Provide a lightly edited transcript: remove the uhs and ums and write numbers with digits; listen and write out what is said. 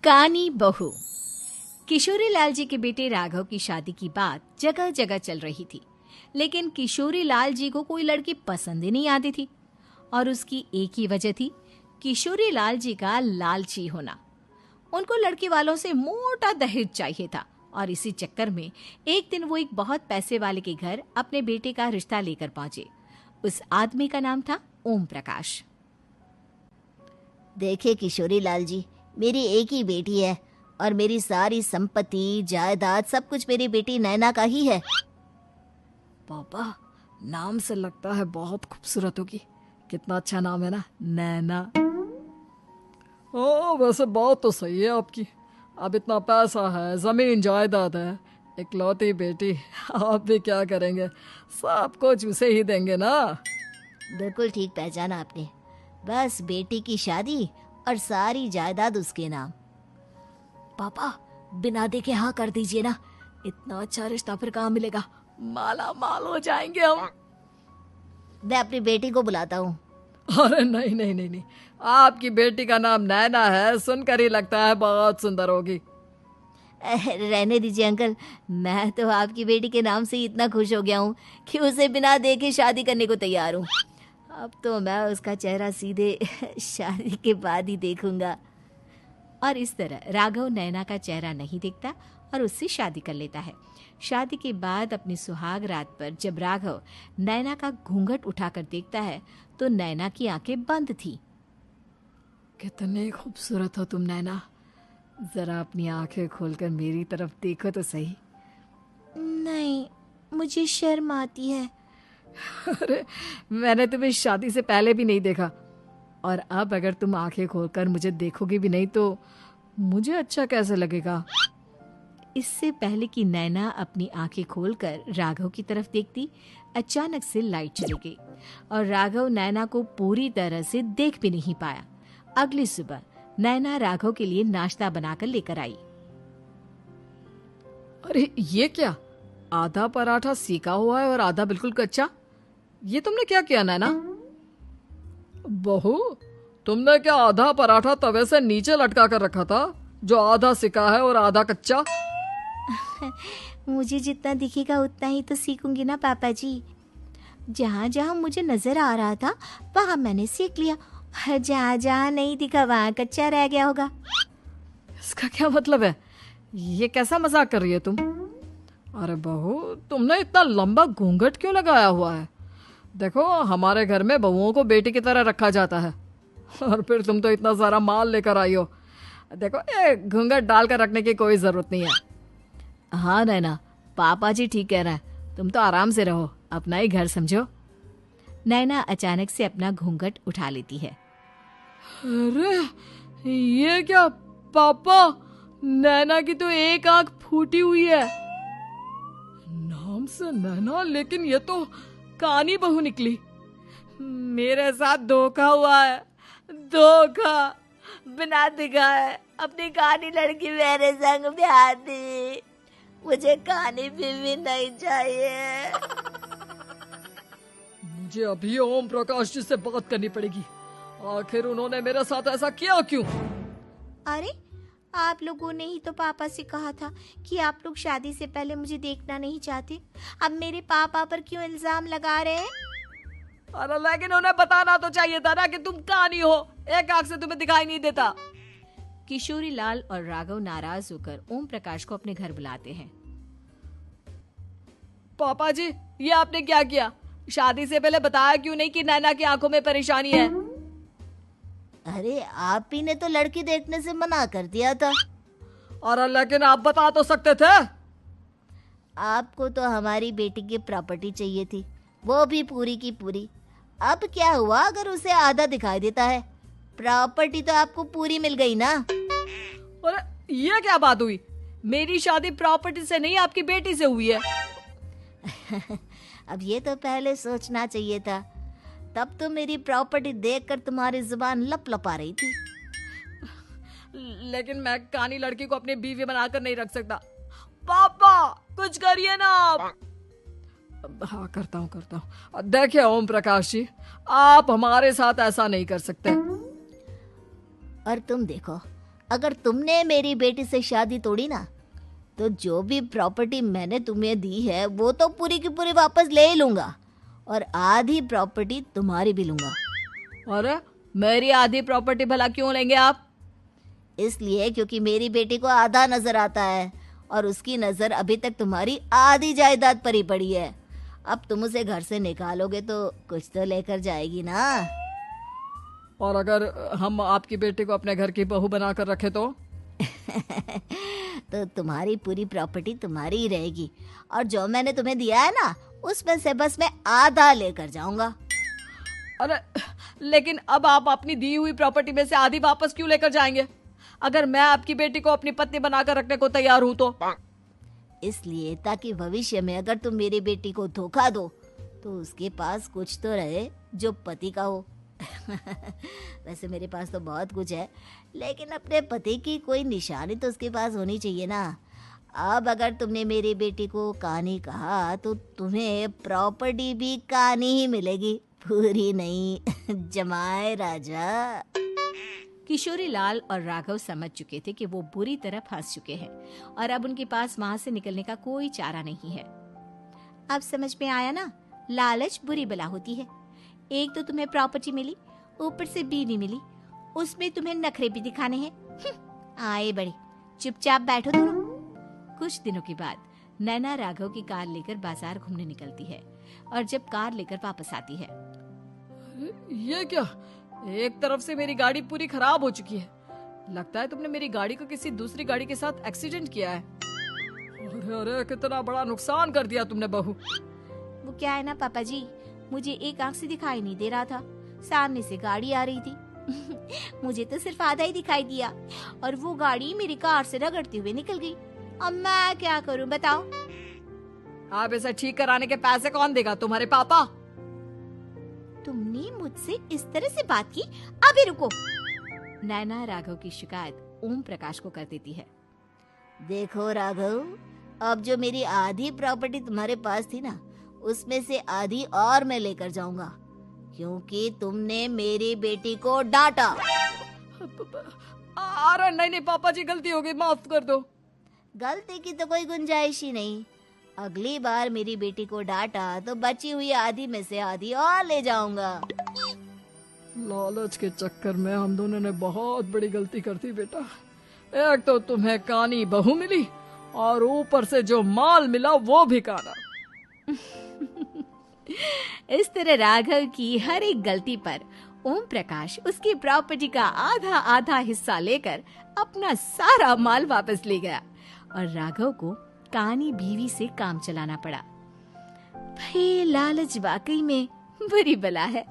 कानी बहू। किशोरी लाल जी के बेटे राघव की शादी की बात जगह जगह चल रही थी, लेकिन किशोरी लाल जी को कोई लड़की पसंद ही नहीं आती थी। और उसकी एक ही वजह थी, किशोरी लाल जी का लालची होना। उनको लड़की वालों से मोटा दहेज चाहिए था और इसी चक्कर में एक दिन वो एक बहुत पैसे वाले के घर अपने बेटे का रिश्ता लेकर पहुंचे। उस आदमी का नाम था ओम प्रकाश। देखे किशोरी लाल जी, मेरी एक ही बेटी है और मेरी सारी संपत्ति जायदाद सब कुछ मेरी बेटी नैना का ही है। पापा, नाम से लगता है बहुत खूबसूरत होगी। कितना अच्छा नाम है ना, नैना। ओ, वैसे बात तो सही है आपकी। अब इतना पैसा है, जमीन जायदाद है, इकलौती बेटी, आप भी क्या करेंगे? सब कुछ उसे ही देंगे ना। बिल्कुल ठीक पहचाना आपने। बस बेटी की शादी और सारी जायदाद उसके नाम। पापा, बिना देखे हाँ कर दीजिए ना। इतना अच्छा रिश्ता फिर कहाँ मिलेगा? माला माल हो जाएंगे हम। मैं अपनी बेटी को बुलाता हूँ। अरे नहीं नहीं नहीं नहीं, आपकी बेटी का नाम नैना है, सुनकर ही लगता है बहुत सुंदर होगी। रहने दीजिए अंकल, मैं तो आपकी बेटी के नाम से ही इतना खुश हो गया हूँ कि उसे बिना देखे शादी करने को तैयार हूँ। अब तो मैं उसका चेहरा सीधे शादी के बाद ही देखूंगा। और इस तरह राघव नैना का चेहरा नहीं देखता और उससे शादी कर लेता है। शादी के बाद अपनी सुहाग रात पर जब राघव नैना का घूंघट उठाकर देखता है तो नैना की आंखें बंद थी। कितनी खूबसूरत हो तुम नैना, जरा अपनी आंखें खोलकर मेरी तरफ देखो तो सही। नहीं, मुझे शर्म आती है। अरे, मैंने तुम्हें शादी से पहले भी नहीं देखा, और अब अगर तुम आंखें खोलकर मुझे देखोगी भी नहीं तो मुझे अच्छा कैसे लगेगा? इससे पहले कि नैना अपनी आंखें खोलकर राघव की तरफ देखती, अचानक से लाइट चली गई और राघव नैना को पूरी तरह से देख भी नहीं पाया। अगली सुबह नैना राघव के लिए नाश्ता बनाकर लेकर आई। अरे ये क्या, आधा पराठा सेका हुआ है और आधा बिल्कुल कच्चा। ये तुमने क्या किया नैना? बहू, तुमने क्या आधा पराठा तवे से नीचे लटका कर रखा था, जो आधा सिका है और आधा कच्चा? मुझे जितना दिखेगा उतना ही तो सीखूंगी ना पापा जी। जहाँ जहाँ मुझे नजर आ रहा था वहाँ मैंने सीख लिया, जहाँ जहाँ नहीं दिखा वहाँ कच्चा रह गया होगा। इसका क्या मतलब है? ये कैसा मजाक कर रही है तुम? अरे बहू, तुमने इतना लंबा घूंघट क्यों लगाया हुआ है? देखो, हमारे घर में बहुओं को बेटी की तरह रखा जाता है, और फिर तुम तो इतना सारा माल लेकर आई हो। देखो, ये घूंघट डालकर रखने की कोई जरूरत नहीं है। हाँ नैना, पापा जी ठीक कह रहे हैं, तुम तो आराम से रहो, अपना ही घर समझो। नैना अचानक से अपना घूंघट उठा लेती है। अरे ये क्या पापा, नैना की तो एक आंख फूटी हुई है। नाम से नैना, लेकिन ये तो कानी बहू निकली। मेरे साथ धोखा हुआ है, धोखा। बिना दिखाए अपनी कानी लड़की मेरे संग ब्याह दी। मुझे कानी भी नहीं चाहिए। मुझे अभी ओम प्रकाश जी से बात करनी पड़ेगी। आखिर उन्होंने मेरे साथ ऐसा किया क्यों? अरे, आप लोगों ने ही तो पापा से कहा था कि आप लोग शादी से पहले मुझे देखना नहीं चाहते। अब मेरे पापा पर क्यों इल्जाम लगा रहे हैं? अरे लेकिन उन्हें बताना तो चाहिए था ना कि तुम कानी हो, एक आंख से तुम्हें दिखाई नहीं देता। किशोरी लाल और राघव नाराज होकर ओम प्रकाश को अपने घर बुलाते हैं। पापा जी, ये आपने क्या किया? शादी से पहले बताया क्यों नहीं कि नैना की आंखों में परेशानी है? अरे, आप ही ने तो लड़की देखने से मना कर दिया था। अरे लेकिन आप बता तो सकते थे। आपको तो हमारी बेटी की प्रॉपर्टी चाहिए थी, वो भी पूरी की पूरी। अब क्या हुआ अगर उसे आधा दिखाई देता है? प्रॉपर्टी तो आपको पूरी मिल गई ना। अरे ये क्या बात हुई? मेरी शादी प्रॉपर्टी से नहीं, आपकी बेटी से हुई है। अब ये तो पहले सोचना चाहिए था, तब तो मेरी प्रॉपर्टी देखकर तुम्हारी जुबान लप लपा रही थी। लेकिन मैं कानी लड़की को अपनी बीवी बनाकर नहीं रख सकता। पापा, कुछ करिए ना आप। हाँ, करता हूँ। देखिए ओम प्रकाश जी, आप हमारे साथ ऐसा नहीं कर सकते। और तुम देखो, अगर तुमने मेरी बेटी से शादी तोड़ी ना, तो जो भी प्रॉपर्टी मैंने तुम्हें दी है वो तो पूरी की पूरी वापस ले ही लूँगा, और आधी प्रॉपर्टी तुम्हारी भी लूँगा। अरे मेरी आधी प्रॉपर्टी भला क्यों लेंगे आप? इसलिए क्योंकि मेरी बेटी को आधा नजर आता है और उसकी नजर अभी तक तुम्हारी आधी जायदाद पर ही पड़ी है। अब तुम उसे घर से निकालोगे तो कुछ तो लेकर जाएगी ना। और अगर हम आपकी बेटी को अपने घर की बहू बनाकर रखे तो? तो तुम्हारी पूरी प्रॉपर्टी तुम्हारी ही रहेगी, और जो मैंने तुम्हें दिया है ना, उसमें से बस मैं आधा लेकर जाऊंगा। अरे लेकिन अब आप अपनी दी हुई प्रॉपर्टी में से आधी वापस क्यों लेकर जाएंगे? अगर मैं आपकी बेटी को अपनी पत्नी बनाकर रखने को तैयार हूं तो? इसलिए ताकि भविष्य में अगर तुम मेरी बेटी को धोखा दो तो उसके पास कुछ तो रहे जो पति का हो। वैसे मेरे पास तो बहुत कुछ है, लेकिन अपने पति की कोई निशानी तो उसके पास होनी चाहिए ना। अब अगर तुमने मेरी बेटी को कानी कहा तो तुम्हें प्रॉपर्टी भी कानी ही मिलेगी, पूरी नहीं। जमाए राजा। किशोरी लाल और राघव समझ चुके थे कि वो बुरी तरह फंस चुके हैं और अब उनके पास वहां से निकलने का कोई चारा नहीं है। अब समझ में आया ना, लालच बुरी बला होती है। एक तो तुम्हें प्रॉपर्टी मिली, ऊपर से बीवी मिली, उसमें तुम्हें नखरे भी दिखाने हैं। आए बड़े, चुपचाप बैठो दोनों। कुछ दिनों के बाद नैना राघव की कार लेकर बाजार घूमने निकलती है और जब कार लेकर वापस आती है, ये क्या? एक तरफ से मेरी गाड़ी पूरी खराब हो चुकी है। लगता है तुमने मेरी गाड़ी को किसी दूसरी गाड़ी के साथ एक्सीडेंट किया है। अरे अरे कितना बड़ा नुकसान कर दिया तुमने बहू। वो क्या है ना पापा जी, मुझे एक आंख से दिखाई नहीं दे रहा था, सामने से गाड़ी आ रही थी। मुझे तो सिर्फ आधा ही दिखाई दिया और वो गाड़ी मेरी कार से रगड़ते हुए निकल गई। अब मैं क्या करूं बताओ? आप इसे ठीक कराने के पैसे कौन देगा? तुम्हारे पापा। तुमने मुझसे इस तरह से बात की? अभी रुको। नैना राघव की शिकायत ओम प्रकाश को कर देती है। देखो राघव, अब जो मेरी आधी प्रॉपर्टी तुम्हारे पास थी ना, उसमें से आधी और मैं लेकर जाऊंगा, क्योंकि तुमने मेरी बेटी को डांटा। अरे नहीं पापा जी, गलती हो गई, माफ कर दो। गलती की तो कोई गुंजाइश ही नहीं। अगली बार मेरी बेटी को डांटा तो बची हुई आधी में से आधी और ले जाऊंगा। लालच के चक्कर में हम दोनों ने बहुत बड़ी गलती कर दी बेटा। एक तो तुम्हें कानी बहू मिली और ऊपर से जो माल मिला वो भी काना। इस तरह राघव की हर एक गलती पर ओम प्रकाश उसकी प्रॉपर्टी का आधा आधा हिस्सा लेकर अपना सारा माल वापस ले गया और राघव को कानी बीवी से काम चलाना पड़ा। भाई लालच वाकई में बुरी बला है।